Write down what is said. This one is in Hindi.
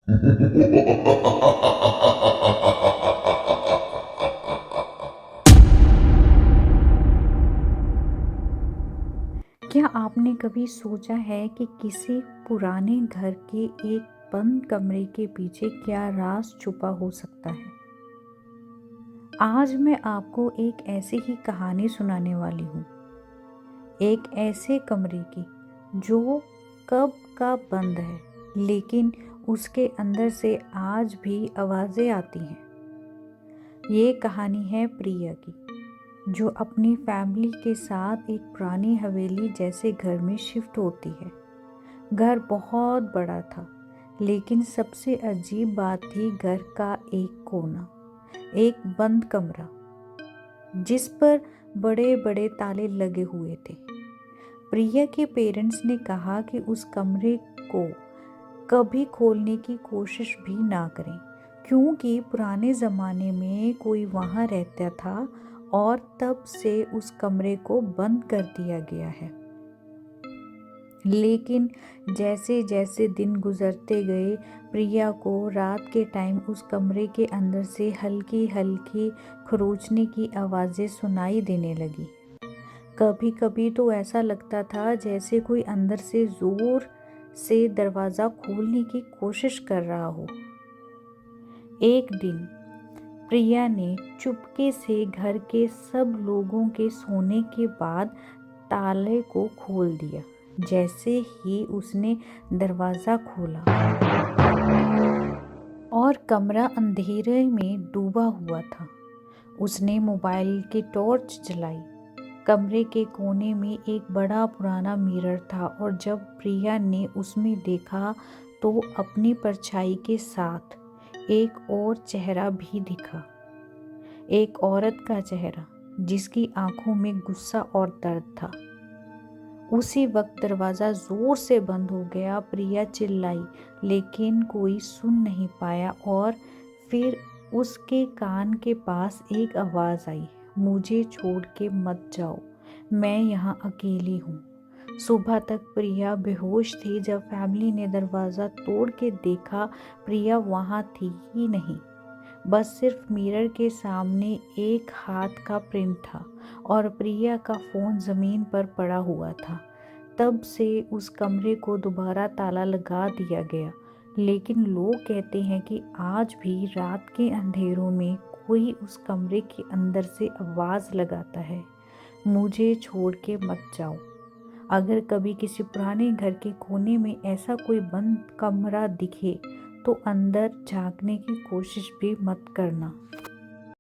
क्या आपने कभी सोचा है कि किसी पुराने घर के एक बंद कमरे के पीछे क्या राज छुपा हो सकता है? आज मैं आपको एक ऐसी ही कहानी सुनाने वाली हूँ। एक ऐसे कमरे की जो कब का बंद है, लेकिन उसके अंदर से आज भी आवाज़ें आती हैं। ये कहानी है प्रिया की, जो अपनी फैमिली के साथ एक पुरानी हवेली जैसे घर में शिफ्ट होती है। घर बहुत बड़ा था, लेकिन सबसे अजीब बात थी घर का एक कोना, एक बंद कमरा जिस पर बड़े बड़े ताले लगे हुए थे। प्रिया के पेरेंट्स ने कहा कि उस कमरे को कभी खोलने की कोशिश भी ना करें, क्योंकि पुराने ज़माने में कोई वहाँ रहता था और तब से उस कमरे को बंद कर दिया गया है। लेकिन जैसे जैसे दिन गुजरते गए, प्रिया को रात के टाइम उस कमरे के अंदर से हल्की हल्की खरोंचने की आवाज़ें सुनाई देने लगी। कभी कभी तो ऐसा लगता था जैसे कोई अंदर से जोर से दरवाज़ा खोलने की कोशिश कर रहा हो। एक दिन प्रिया ने चुपके से घर के सब लोगों के सोने के बाद ताले को खोल दिया। जैसे ही उसने दरवाज़ा खोला और कमरा अंधेरे में डूबा हुआ था, उसने मोबाइल की टॉर्च जलाई। कमरे के कोने में एक बड़ा पुराना मिरर था और जब प्रिया ने उसमें देखा तो अपनी परछाई के साथ एक और चेहरा भी दिखा। एक औरत का चेहरा जिसकी आंखों में गुस्सा और दर्द था। उसी वक्त दरवाज़ा जोर से बंद हो गया। प्रिया चिल्लाई, लेकिन कोई सुन नहीं पाया और फिर उसके कान के पास एक आवाज़ आई, मुझे छोड़ के मत जाओ, मैं यहाँ अकेली हूँ। सुबह तक प्रिया बेहोश थी। जब फैमिली ने दरवाज़ा तोड़ के देखा, प्रिया वहाँ थी ही नहीं। बस सिर्फ मिरर के सामने एक हाथ का प्रिंट था और प्रिया का फ़ोन ज़मीन पर पड़ा हुआ था। तब से उस कमरे को दोबारा ताला लगा दिया गया, लेकिन लोग कहते हैं कि आज भी रात के अंधेरों में कोई उस कमरे के अंदर से आवाज़ लगाता है, मुझे छोड़ के मत जाओ। अगर कभी किसी पुराने घर के कोने में ऐसा कोई बंद कमरा दिखे तो अंदर झांकने की कोशिश भी मत करना।